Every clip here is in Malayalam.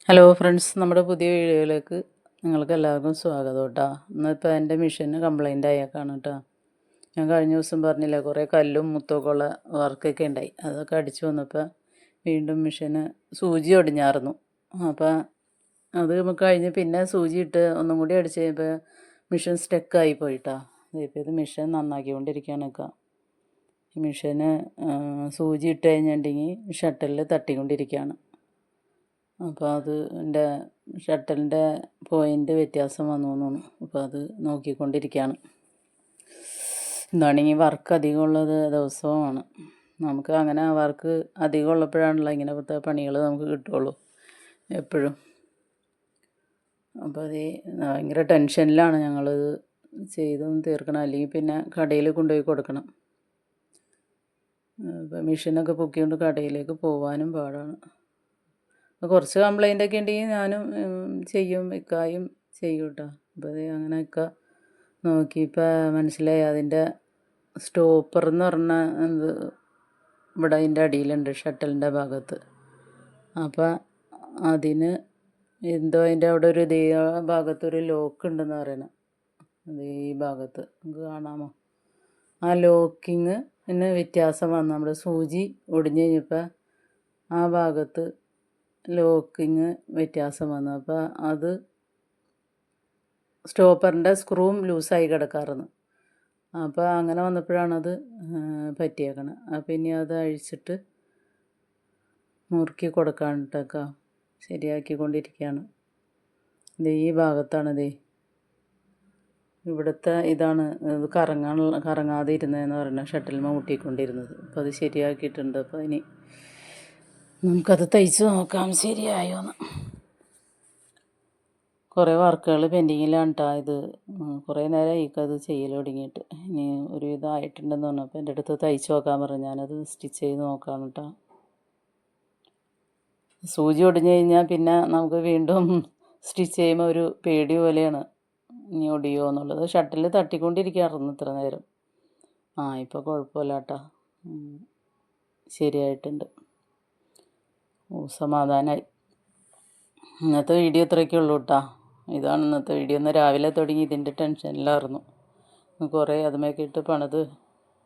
ഹലോ ഫ്രണ്ട്സ്, നമ്മുടെ പുതിയ വീഡിയോയിലേക്ക് നിങ്ങൾക്ക് എല്ലാവർക്കും സ്വാഗതം കേട്ടോ. ഇന്നിപ്പോൾ എൻ്റെ മെഷീന് കംപ്ലൈൻ്റ് ആയേക്കാണ് കേട്ടോ. ഞാൻ കഴിഞ്ഞ ദിവസം പറഞ്ഞില്ല, കുറേ കല്ലും മുത്തൊക്കെ ഉള്ള വർക്കൊക്കെ ഉണ്ടായി. അതൊക്കെ അടിച്ചു വന്നപ്പോൾ വീണ്ടും മെഷീന് സൂചി ഒടിഞ്ഞായിരുന്നു. അപ്പോൾ അത് കഴിഞ്ഞ് പിന്നെ സൂചി ഇട്ട് ഒന്നും കൂടി അടിച്ച് കഴിഞ്ഞപ്പോൾ മെഷീൻ സ്റ്റക്കായി പോയിട്ടാ. ഇപ്പോൾ ഇത് മെഷീൻ നന്നാക്കിക്കൊണ്ടിരിക്കുകയാണ് കേട്ടോ. ഈ മെഷീന് സൂചി ഇട്ട് കഴിഞ്ഞിട്ടുണ്ടെങ്കിൽ ഷട്ടലിൽ തട്ടിക്കൊണ്ടിരിക്കുകയാണ്. അപ്പോൾ അത് എൻ്റെ ഷട്ടലിൻ്റെ പോയിൻ്റ് വ്യത്യാസം വന്നു തോന്നുന്നു. അപ്പോൾ അത് നോക്കിക്കൊണ്ടിരിക്കുകയാണ്. എന്താണെങ്കിൽ വർക്ക് അധികമുള്ളത് ദിവസവുമാണ്. നമുക്ക് അങ്ങനെ വർക്ക് അധികം ഉള്ളപ്പോഴാണല്ലോ ഇങ്ങനത്തെ പണികൾ നമുക്ക് കിട്ടുള്ളൂ എപ്പോഴും. അപ്പോൾ അത് ഭയങ്കര ടെൻഷനിലാണ് ഞങ്ങളിത് ചെയ്തൊന്ന് തീർക്കണം, അല്ലെങ്കിൽ പിന്നെ കടയിൽ കൊണ്ടുപോയി കൊടുക്കണം. ഇപ്പോൾ മെഷീനൊക്കെ പൊക്കിക്കൊണ്ട് കടയിലേക്ക് പോകാനും പാടാണ്. കുറച്ച് കംപ്ലൈൻ്റൊക്കെ ഉണ്ടെങ്കിൽ ഞാനും ചെയ്യും, ഇക്കായും ചെയ്യും കേട്ടോ. അപ്പോൾ അത് അങ്ങനെയൊക്കെ നോക്കി ഇപ്പോൾ മനസ്സിലായി. അതിൻ്റെ സ്റ്റോപ്പർ എന്ന് പറഞ്ഞാൽ എന്ത് ഇവിടെ അതിൻ്റെ അടിയിലുണ്ട്, ഷട്ടലിൻ്റെ ഭാഗത്ത്. അപ്പോൾ അതിന് എന്തോ അതിൻ്റെ അവിടെ ഒരു ഭാഗത്തൊരു ലോക്ക് ഉണ്ടെന്ന് പറയണം. അത് ഈ ഭാഗത്ത് നമുക്ക് കാണാമോ? ആ ലോക്കിങ്ങിന് വ്യത്യാസം വന്നു. നമ്മുടെ സൂചി ഒടിഞ്ഞ് കഴിഞ്ഞപ്പോൾ ആ ഭാഗത്ത് ലോക്കിങ് വ്യത്യാസം വന്നു. അപ്പോൾ അത് സ്റ്റോപ്പറിൻ്റെ സ്ക്രൂവും ലൂസായി കിടക്കാറുണ്ട്. അപ്പോൾ അങ്ങനെ വന്നപ്പോഴാണത് പറ്റിയേക്കണം. അപ്പോൾ ഇനി അത് അഴിച്ചിട്ട് മുറുക്കി കൊടുക്കാനിട്ടൊക്കെ ശരിയാക്കിക്കൊണ്ടിരിക്കുകയാണ്. ഇത് ഈ ഭാഗത്താണിത്, ഇവിടുത്തെ ഇതാണ് ഇത് കറങ്ങാതെ ഇരുന്നതെന്ന് പറയുന്നത്, ഷട്ടിൽമ മുട്ടിക്കൊണ്ടിരുന്നത്. അപ്പോൾ അത് ശരിയാക്കിയിട്ടുണ്ട്. അപ്പോൾ ഇനി നമുക്കത് തയ്ച്ച് നോക്കാം ശരിയായോന്ന്. കുറേ വർക്കുകൾ പെൻഡിങ്ങിലാണ് കേട്ടോ. ഇത് കുറേ നേരം അത് ചെയ്യൽ തുടങ്ങിയിട്ട്. ഇനി ഒരു ഇതായിട്ടുണ്ടെന്ന് പറഞ്ഞപ്പോൾ എൻ്റെ അടുത്ത് തയ്ച്ച് നോക്കാൻ പറഞ്ഞു. ഞാനത് സ്റ്റിച്ച് ചെയ്ത് നോക്കാം കേട്ടോ. സൂചി ഒടിഞ്ഞു കഴിഞ്ഞാൽ പിന്നെ നമുക്ക് വീണ്ടും സ്റ്റിച്ച് ചെയ്യുമ്പോൾ ഒരു പേടി പോലെയാണ്, ഇനി ഒടിയോ എന്നുള്ളത്. ഷട്ടിൽ തട്ടിക്കൊണ്ടിരിക്കാറുണ്ട് ഇത്ര നേരം. ഇപ്പോൾ കുഴപ്പമില്ല കേട്ടോ, ശരിയായിട്ടുണ്ട്. സമാധാനമായി. ഇന്നത്തെ വീഡിയോ ഇത്രയൊക്കെ ഉള്ളൂ കേട്ടോ. ഇതാണ് ഇന്നത്തെ വീഡിയോ. ഇന്ന് രാവിലെ തുടങ്ങി ഇതിൻ്റെ ടെൻഷനിലായിരുന്നു. കുറേ അതുമൊക്കെ ഇട്ട് പണിത്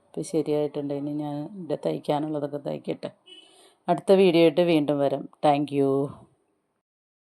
ഇപ്പോൾ ശരിയായിട്ടുണ്ട്. ഇനി ഞാൻ എൻ്റെ തയ്ക്കാനുള്ളതൊക്കെ തയ്ക്കട്ടെ. അടുത്ത വീഡിയോ ആയിട്ട് വീണ്ടും വരാം. Thank you.